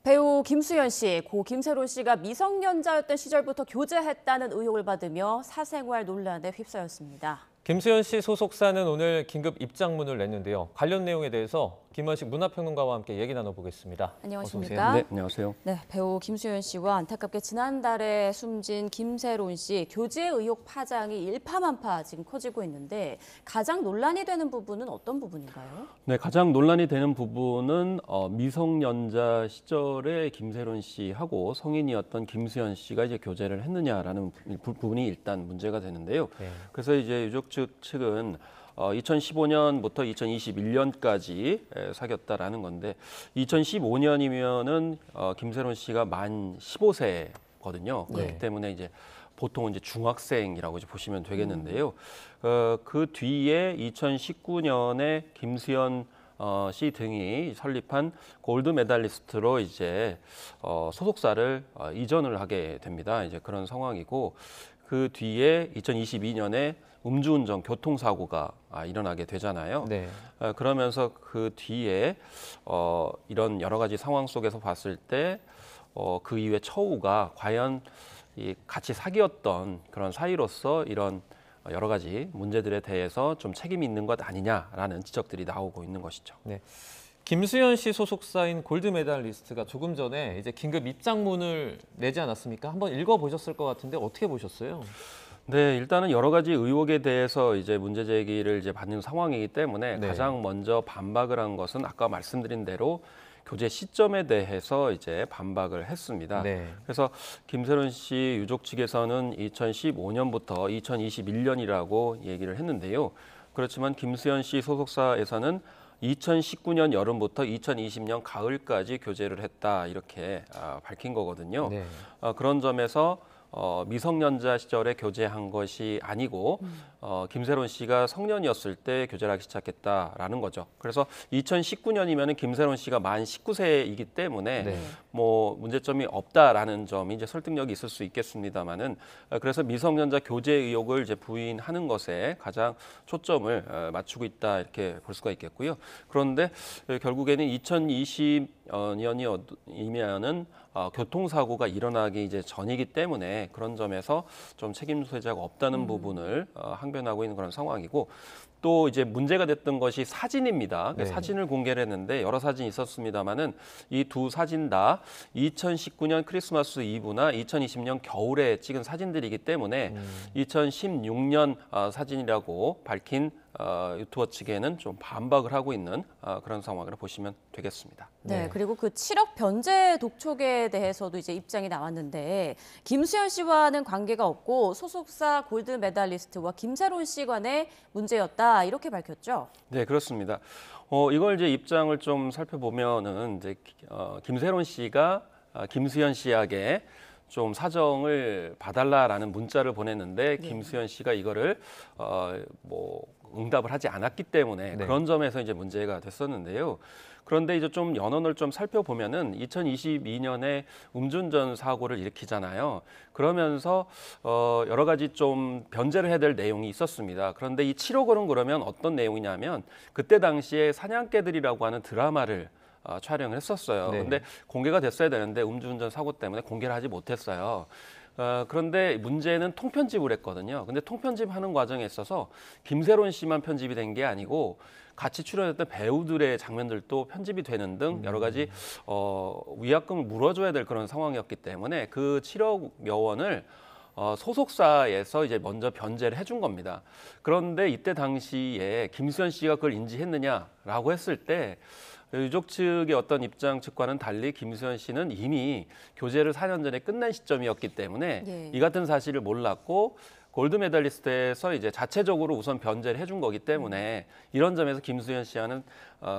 배우 김수현 씨, 고 김세론 씨가 미성년자였던 시절부터 교제했다는 의혹을 받으며 사생활 논란에 휩싸였습니다. 김수현 씨 소속사는 오늘 긴급 입장문을 냈는데요. 관련 내용에 대해서 김원식 문화평론가와 함께 얘기 나눠보겠습니다. 안녕하십니까? 네, 안녕하세요. 네, 배우 김수현 씨와 안타깝게 지난달에 숨진 김세론 씨 교제 의혹 파장이 일파만파 지금 커지고 있는데 가장 논란이 되는 부분은 어떤 부분인가요? 네, 가장 논란이 되는 부분은 미성년자 시절에 김세론 씨하고 성인이었던 김수현 씨가 이제 교제를 했느냐라는 부분이 일단 문제가 되는데요. 네. 그래서 이제 유족 측은 2015년부터 2021년까지 사귀었다라는 건데 2015년이면은 김세론 씨가 만 15세거든요. 그렇기 네. 때문에 이제 보통은 이제 중학생이라고 이제 보시면 되겠는데요. 그 뒤에 2019년에 김수현 씨 등이 설립한 골드 메달리스트로 이제 소속사를 이전을 하게 됩니다. 이제 그런 상황이고 그 뒤에 2022년에 음주운전 교통사고가 일어나게 되잖아요. 네. 그러면서 그 뒤에 이런 여러 가지 상황 속에서 봤을 때 그 이후에 처우가 과연 이 같이 사귀었던 그런 사이로서 이런 여러 가지 문제들에 대해서 좀 책임이 있는 것 아니냐라는 지적들이 나오고 있는 것이죠. 네. 김수현 씨 소속사인 골드 메달리스트가 조금 전에 이제 긴급 입장문을 내지 않았습니까? 한번 읽어보셨을 것 같은데 어떻게 보셨어요? 네, 일단은 여러 가지 의혹에 대해서 이제 문제 제기를 이제 받는 상황이기 때문에 네. 가장 먼저 반박을 한 것은 아까 말씀드린 대로 교제 시점에 대해서 이제 반박을 했습니다. 네. 그래서 김세론 씨 유족 측에서는 2015년부터 2021년이라고 얘기를 했는데요. 그렇지만 김수현 씨 소속사에서는 2019년 여름부터 2020년 가을까지 교제를 했다 이렇게 밝힌 거거든요. 네. 그런 점에서 미성년자 시절에 교제한 것이 아니고 김세론 씨가 성년이었을 때 교제를 하기 시작했다라는 거죠. 그래서 2019년이면은 김세론 씨가 만 19세이기 때문에 네. 뭐 문제점이 없다라는 점이 이제 설득력이 있을 수 있겠습니다만은 그래서 미성년자 교제 의혹을 이제 부인하는 것에 가장 초점을 맞추고 있다 이렇게 볼 수가 있겠고요. 그런데 결국에는 2020년이면은 교통사고가 일어나기 이제 전이기 때문에 그런 점에서 좀 책임 소재자가 없다는 부분을 항변하고 있는 그런 상황이고 또 이제 문제가 됐던 것이 사진입니다. 네. 사진을 공개를 했는데 여러 사진이 있었습니다만은 이 두 사진 다 2019년 크리스마스 이브나 2020년 겨울에 찍은 사진들이기 때문에 2016년 사진이라고 밝힌 유튜버 측에는 좀 반박을 하고 있는 그런 상황으로 보시면 되겠습니다. 네, 네. 그리고 그 7억 변제 독촉에 대해서도 이제 입장이 나왔는데 김수현 씨와는 관계가 없고 소속사 골드 메달리스트와 김세론 씨 간의 문제였다 이렇게 밝혔죠. 네, 그렇습니다. 이걸 이제 입장을 좀 살펴보면은 이제 김세론 씨가 김수현 씨에게 좀 사정을 봐달라라는 문자를 보냈는데 김수현 씨가 이거를 뭐 응답을 하지 않았기 때문에 네. 그런 점에서 이제 문제가 됐었는데요. 그런데 이제 좀 연원을 좀 살펴보면은 2022년에 음주운전 사고를 일으키잖아요. 그러면서 여러 가지 좀 변제를 해야 될 내용이 있었습니다. 그런데 이 7억 원은 그러면 어떤 내용이냐면 그때 당시에 사냥개들이라고 하는 드라마를 촬영을 했었어요. 네. 근데 공개가 됐어야 되는데 음주운전 사고 때문에 공개를 하지 못했어요. 그런데 문제는 통편집을 했거든요. 근데 통편집하는 과정에 있어서 김세론 씨만 편집이 된 게 아니고 같이 출연했던 배우들의 장면들도 편집이 되는 등 여러 가지 위약금을 물어줘야 될 그런 상황이었기 때문에 그 7억여 원을 소속사에서 이제 먼저 변제를 해준 겁니다. 그런데 이때 당시에 김수현 씨가 그걸 인지했느냐라고 했을 때 유족 측의 어떤 입장 측과는 달리 김수현 씨는 이미 교제를 4년 전에 끝낸 시점이었기 때문에 예. 이 같은 사실을 몰랐고 골드 메달리스트에서 이제 자체적으로 우선 변제를 해준 거기 때문에 이런 점에서 김수현 씨와는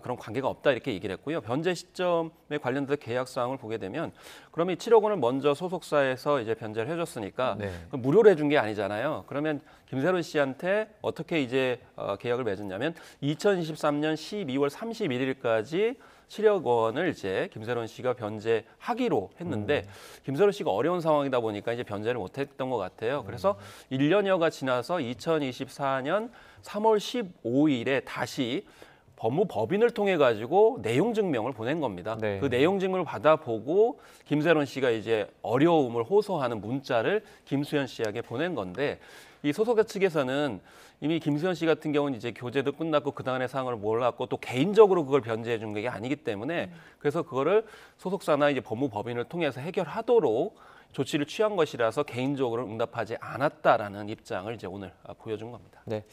그런 관계가 없다 이렇게 얘기를 했고요. 변제 시점에 관련된 계약 사항을 보게 되면 그러면 이 7억 원을 먼저 소속사에서 이제 변제를 해줬으니까 네. 무료로 해준 게 아니잖아요. 그러면 김세론 씨한테 어떻게 이제 계약을 맺었냐면 2023년 12월 31일까지 7억 원을 이제 김세론 씨가 변제하기로 했는데 김세론 씨가 어려운 상황이다 보니까 이제 변제를 못했던 것 같아요. 그래서 1년여가 지나서 2024년 3월 15일에 다시 법무법인을 통해 가지고 내용 증명을 보낸 겁니다. 네. 그 내용 증명을 받아보고 김세론 씨가 이제 어려움을 호소하는 문자를 김수현 씨에게 보낸 건데 이 소속사 측에서는 이미 김수현 씨 같은 경우는 이제 교제도 끝났고 그동안의 상황을 몰랐고 또 개인적으로 그걸 변제해 준 게 아니기 때문에 그래서 그거를 소속사나 이제 법무법인을 통해서 해결하도록 조치를 취한 것이라서 개인적으로 응답하지 않았다라는 입장을 이제 오늘 보여준 겁니다. 네.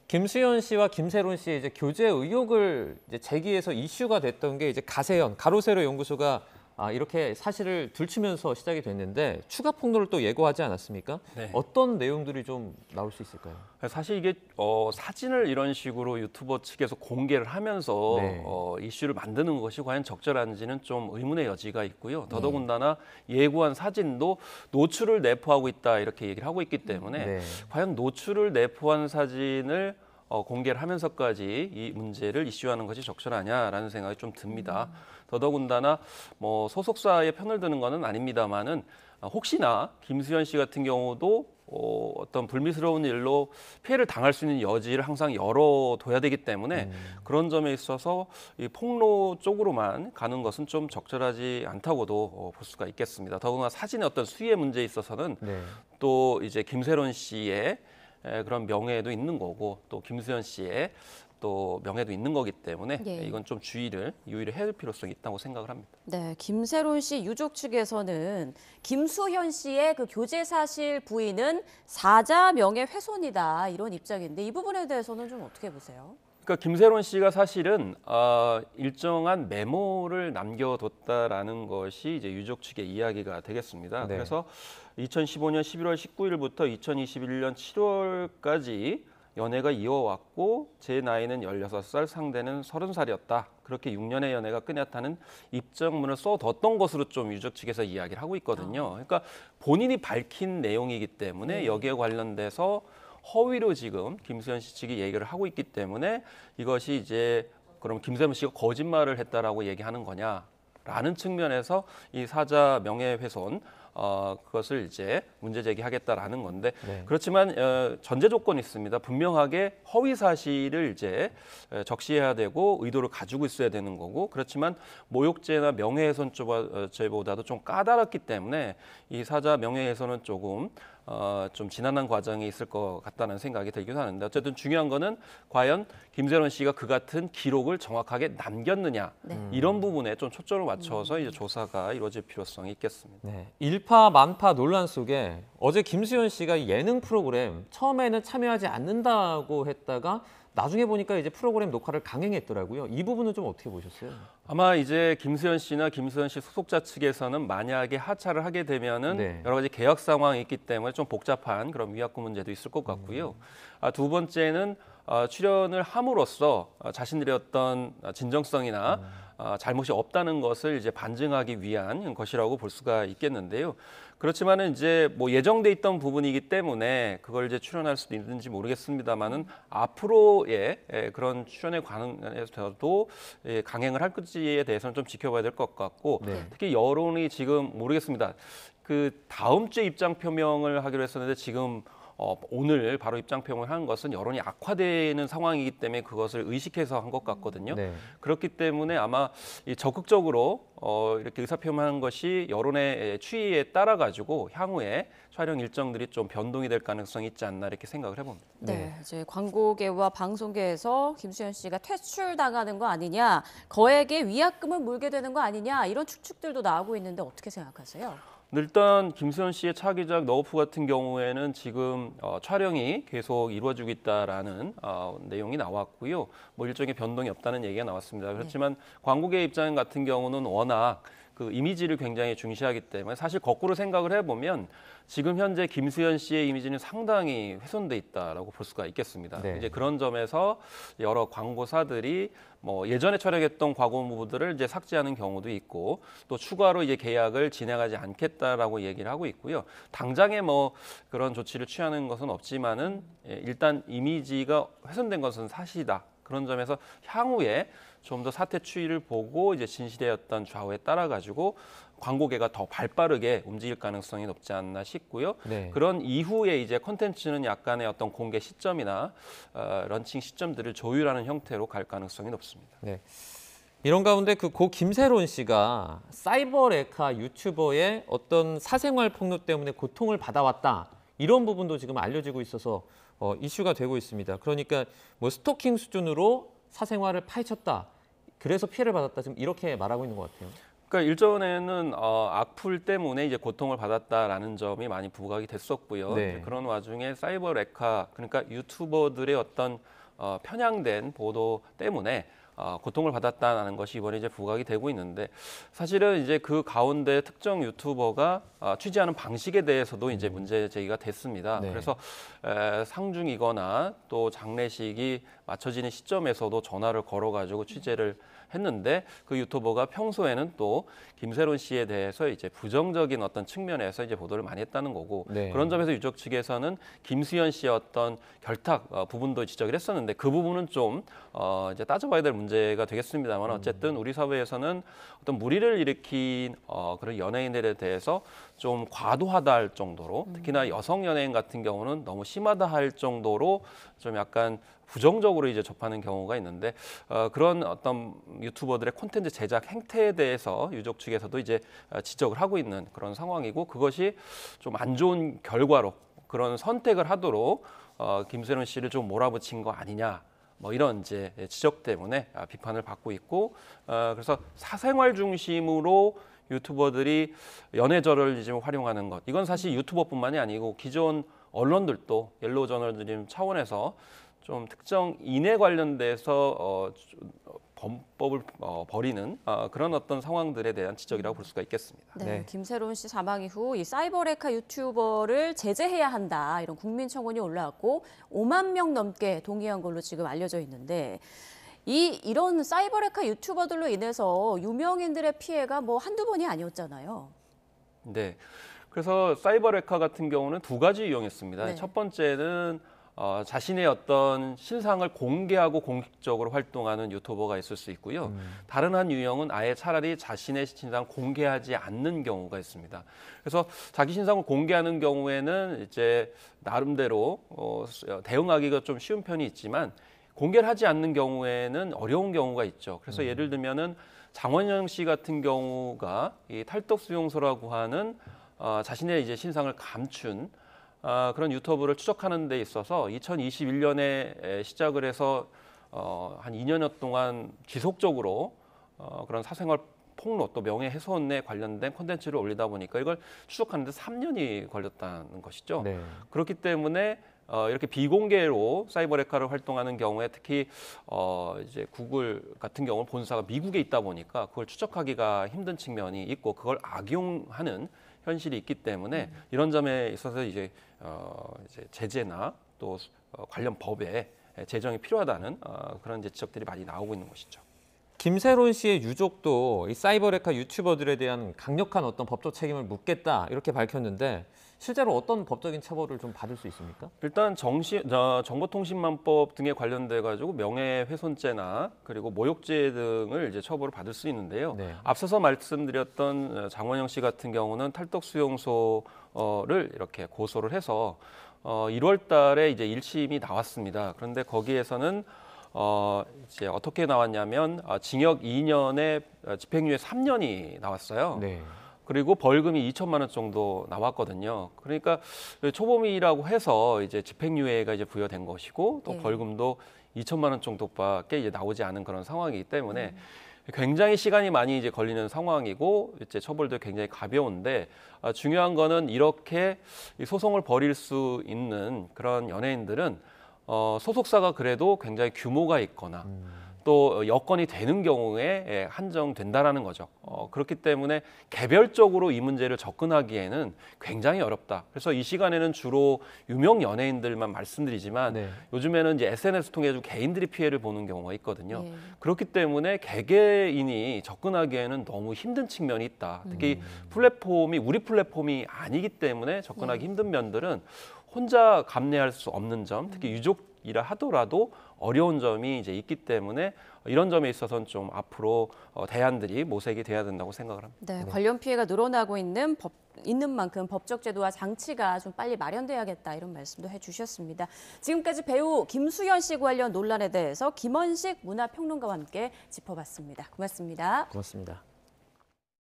김수현 씨와 김세론 씨의 이제 교제 의혹을 이제 제기해서 이슈가 됐던 게 이제 가세현 가로세로 연구소가 이렇게 사실을 들추면서 시작이 됐는데 추가 폭로를 또 예고하지 않았습니까? 네. 어떤 내용들이 좀 나올 수 있을까요? 사실 이게 사진을 이런 식으로 유튜버 측에서 공개를 하면서 네. 이슈를 만드는 것이 과연 적절한지는 좀 의문의 여지가 있고요. 더더군다나 예고한 사진도 노출을 내포하고 있다 이렇게 얘기를 하고 있기 때문에 네. 과연 노출을 내포한 사진을 공개를 하면서까지 이 문제를 이슈하는 것이 적절하냐라는 생각이 좀 듭니다. 더더군다나 뭐 소속사의 편을 드는 것은 아닙니다만은 혹시나 김수현 씨 같은 경우도 어떤 불미스러운 일로 피해를 당할 수 있는 여지를 항상 열어둬야 되기 때문에 그런 점에 있어서 이 폭로 쪽으로만 가는 것은 좀 적절하지 않다고도 볼 수가 있겠습니다. 더구나 사진의 어떤 수위의 문제에 있어서는 네. 또 이제 김세론 씨의 그런 명예도 있는 거고 또 김수현 씨의 또 명예도 있는 거기 때문에 예. 이건 좀 유의를 해야 할 필요성이 있다고 생각을 합니다. 네, 김세론 씨 유족 측에서는 김수현 씨의 그 교제 사실 부인은 사자 명예훼손이다 이런 입장인데 이 부분에 대해서는 좀 어떻게 보세요? 그러니까 김세론 씨가 사실은 일정한 메모를 남겨뒀다라는 것이 이제 유족 측의 이야기가 되겠습니다. 네. 그래서 2015년 11월 19일부터 2021년 7월까지 연애가 이어왔고 제 나이는 16살, 상대는 30살이었다. 그렇게 6년의 연애가 끝났다는 입장문을 써뒀던 것으로 좀 유족 측에서 이야기를 하고 있거든요. 그러니까 본인이 밝힌 내용이기 때문에 여기에 관련돼서 허위로 지금 김수현 씨 측이 얘기를 하고 있기 때문에 이것이 이제 그럼 김세론 씨가 거짓말을 했다라고 얘기하는 거냐라는 측면에서 이 사자 명예훼손 그것을 이제 문제 제기하겠다라는 건데 네. 그렇지만 전제 조건이 있습니다. 분명하게 허위 사실을 이제 적시해야 되고 의도를 가지고 있어야 되는 거고 그렇지만 모욕죄나 명예훼손죄보다도 좀 까다롭기 때문에 이 사자 명예훼손은 조금 좀 지난한 과정이 있을 것 같다는 생각이 들기도 하는데 어쨌든 중요한 거는 과연 김세론 씨가 그 같은 기록을 정확하게 남겼느냐 이런 부분에 좀 초점을 맞춰서 이제 조사가 이루어질 필요성이 있겠습니다. 네. 일파만파 논란 속에 어제 김수현 씨가 예능 프로그램 처음에는 참여하지 않는다고 했다가 나중에 보니까 이제 프로그램 녹화를 강행했더라고요. 이 부분은 좀 어떻게 보셨어요? 아마 이제 김수현 씨나 김수현 씨 소속자 측에서는 만약에 하차를 하게 되면은 네. 여러 가지 계약 상황이 있기 때문에 좀 복잡한 그런 위약금 문제도 있을 것 같고요. 두 번째는 출연을 함으로써 자신들의 어떤 진정성이나 잘못이 없다는 것을 이제 반증하기 위한 것이라고 볼 수가 있겠는데요. 그렇지만은 이제 뭐 예정돼 있던 부분이기 때문에 그걸 이제 출연할 수도 있는지 모르겠습니다만은 앞으로의 그런 출연에 관해서도 강행을 할 건지에 대해서는 좀 지켜봐야 될 것 같고 네. 특히 여론이 지금 모르겠습니다. 그 다음 주에 입장 표명을 하기로 했었는데 지금 오늘 바로 입장 표명을 하는 것은 여론이 악화되는 상황이기 때문에 그것을 의식해서 한 것 같거든요. 네. 그렇기 때문에 아마 이 적극적으로 이렇게 의사표명한 것이 여론의 추이에 따라 가지고 향후에 촬영 일정들이 좀 변동이 될 가능성이 있지 않나 이렇게 생각을 해봅니다. 네, 이제 광고계와 방송계에서 김수현 씨가 퇴출당하는 거 아니냐, 거액의 위약금을 물게 되는 거 아니냐 이런 추측들도 나오고 있는데 어떻게 생각하세요? 일단 김수현 씨의 차기작 너우프 같은 경우에는 지금 촬영이 계속 이루어지고 있다라는 내용이 나왔고요. 뭐 일종의 변동이 없다는 얘기가 나왔습니다. 그렇지만 광고계 입장 같은 경우는 워낙 그 이미지를 굉장히 중시하기 때문에 사실 거꾸로 생각을 해보면 지금 현재 김수현 씨의 이미지는 상당히 훼손돼 있다라고 볼 수가 있겠습니다. 네. 이제 그런 점에서 여러 광고사들이 뭐 예전에 촬영했던 광고물들을 이제 삭제하는 경우도 있고 또 추가로 이제 계약을 진행하지 않겠다라고 얘기를 하고 있고요. 당장에 뭐 그런 조치를 취하는 것은 없지만은 일단 이미지가 훼손된 것은 사실이다. 그런 점에서 향후에 좀 더 사태 추이를 보고 이제 진실의 어떤 좌우에 따라 가지고 광고계가 더 발빠르게 움직일 가능성이 높지 않나 싶고요. 네. 그런 이후에 이제 콘텐츠는 약간의 어떤 공개 시점이나 런칭 시점들을 조율하는 형태로 갈 가능성이 높습니다. 네. 이런 가운데 그 고 김세론 씨가 사이버 레카 유튜버의 어떤 사생활 폭로 때문에 고통을 받아왔다. 이런 부분도 지금 알려지고 있어서 이슈가 되고 있습니다. 그러니까 뭐 스토킹 수준으로 사생활을 파헤쳤다. 그래서 피해를 받았다. 지금 이렇게 말하고 있는 것 같아요. 그러니까 일전에는 악플 때문에 이제 고통을 받았다라는 점이 많이 부각이 됐었고요. 네. 그런 와중에 사이버 레카, 그러니까 유튜버들의 어떤 편향된 보도 때문에 고통을 받았다는 것이 이번에 이제 부각이 되고 있는데, 사실은 이제 그 가운데 특정 유튜버가 취재하는 방식에 대해서도 이제 문제 제기가 됐습니다. 네. 그래서 상중이거나 또 장례식이 맞춰지는 시점에서도 전화를 걸어가지고 취재를 했는데, 그 유튜버가 평소에는 또 김세론 씨에 대해서 이제 부정적인 어떤 측면에서 이제 보도를 많이 했다는 거고, 네. 그런 점에서 유족 측에서는 김수현 씨의 어떤 결탁 부분도 지적을 했었는데, 그 부분은 좀 이제 따져봐야 될 문제가 되겠습니다만, 어쨌든 우리 사회에서는 어떤 무리를 일으킨 그런 연예인들에 대해서 좀 과도하다 할 정도로, 특히나 여성 연예인 같은 경우는 너무 심하다 할 정도로 좀 약간 부정적으로 이제 접하는 경우가 있는데, 그런 어떤 유튜버들의 콘텐츠 제작 행태에 대해서 유족 측에서도 이제 지적을 하고 있는 그런 상황이고, 그것이 좀 안 좋은 결과로 그런 선택을 하도록 김세론 씨를 좀 몰아붙인 거 아니냐, 뭐 이런 이제 지적 때문에 비판을 받고 있고, 그래서 사생활 중심으로 유튜버들이 연예절을 지금 활용하는 것, 이건 사실 유튜버뿐만이 아니고 기존 언론들도 옐로우 저널리즘 차원에서 좀 특정 인에 관련돼서 범법을 벌이는 그런 어떤 상황들에 대한 지적이라고 볼 수가 있겠습니다. 네, 네. 김세론 씨 사망 이후 이 사이버레카 유튜버를 제재해야 한다 이런 국민청원이 올라왔고 5만 명 넘게 동의한 걸로 지금 알려져 있는데 이런 사이버레카 유튜버들로 인해서 유명인들의 피해가 뭐 한두 번이 아니었잖아요. 네, 그래서 사이버레카 같은 경우는 두 가지 유형이었습니다. 네. 첫 번째는 자신의 어떤 신상을 공개하고 공식적으로 활동하는 유튜버가 있을 수 있고요. 다른 한 유형은 아예 차라리 자신의 신상 공개하지 않는 경우가 있습니다. 그래서 자기 신상을 공개하는 경우에는 이제 나름대로 대응하기가 좀 쉬운 편이 있지만, 공개를 하지 않는 경우에는 어려운 경우가 있죠. 그래서 예를 들면은 장원영 씨 같은 경우가 이 탈덕수용소라고 하는 자신의 이제 신상을 감춘 그런 유튜브를 추적하는 데 있어서 2021년에 시작을 해서 한 2년여 동안 지속적으로 그런 사생활 폭로 또 명예훼손에 관련된 콘텐츠를 올리다 보니까 이걸 추적하는 데 3년이 걸렸다는 것이죠. 네. 그렇기 때문에 이렇게 비공개로 사이버레카를 활동하는 경우에 특히 이제 구글 같은 경우는 본사가 미국에 있다 보니까 그걸 추적하기가 힘든 측면이 있고, 그걸 악용하는 현실이 있기 때문에 이런 점에 있어서 이제 제재나 또 관련 법에 제정이 필요하다는 그런 이제 지적들이 많이 나오고 있는 것이죠. 김세론 씨의 유족도 이 사이버레카 유튜버들에 대한 강력한 어떤 법적 책임을 묻겠다 이렇게 밝혔는데, 실제로 어떤 법적인 처벌을 좀 받을 수 있습니까? 일단 정보통신망법 등에 관련돼 가지고 명예훼손죄나 그리고 모욕죄 등을 이제 처벌을 받을 수 있는데요. 네. 앞서서 말씀드렸던 장원영 씨 같은 경우는 탈덕수용소를 이렇게 고소를 해서 1월 달에 이제 1심이 나왔습니다. 그런데 거기에서는 이제 어떻게 나왔냐면 징역 2년에 집행유예 3년이 나왔어요. 네. 그리고 벌금이 2천만 원 정도 나왔거든요. 그러니까 초범이라고 해서 이제 집행유예가 이제 부여된 것이고, 또 네. 벌금도 2천만 원 정도밖에 이제 나오지 않은 그런 상황이기 때문에 굉장히 시간이 많이 이제 걸리는 상황이고, 이제 처벌도 굉장히 가벼운데, 중요한 거는 이렇게 소송을 벌일 수 있는 그런 연예인들은 소속사가 그래도 굉장히 규모가 있거나 또 여건이 되는 경우에 한정된다라는 거죠. 그렇기 때문에 개별적으로 이 문제를 접근하기에는 굉장히 어렵다. 그래서 이 시간에는 주로 유명 연예인들만 말씀드리지만, 네. 요즘에는 이제 SNS 통해 개인들이 피해를 보는 경우가 있거든요. 예. 그렇기 때문에 개개인이 접근하기에는 너무 힘든 측면이 있다. 특히 플랫폼이 우리 플랫폼이 아니기 때문에 접근하기 힘든 면들은 혼자 감내할 수 없는 점, 특히 유족이라 하더라도 어려운 점이 이제 있기 때문에 이런 점에 있어서는 좀 앞으로 대안들이 모색이 돼야 된다고 생각을 합니다. 네, 관련 피해가 늘어나고 있는 만큼 법적 제도와 장치가 좀 빨리 마련돼야겠다 이런 말씀도 해주셨습니다. 지금까지 배우 김수현 씨 관련 논란에 대해서 김원식 문화평론가와 함께 짚어봤습니다. 고맙습니다. 고맙습니다.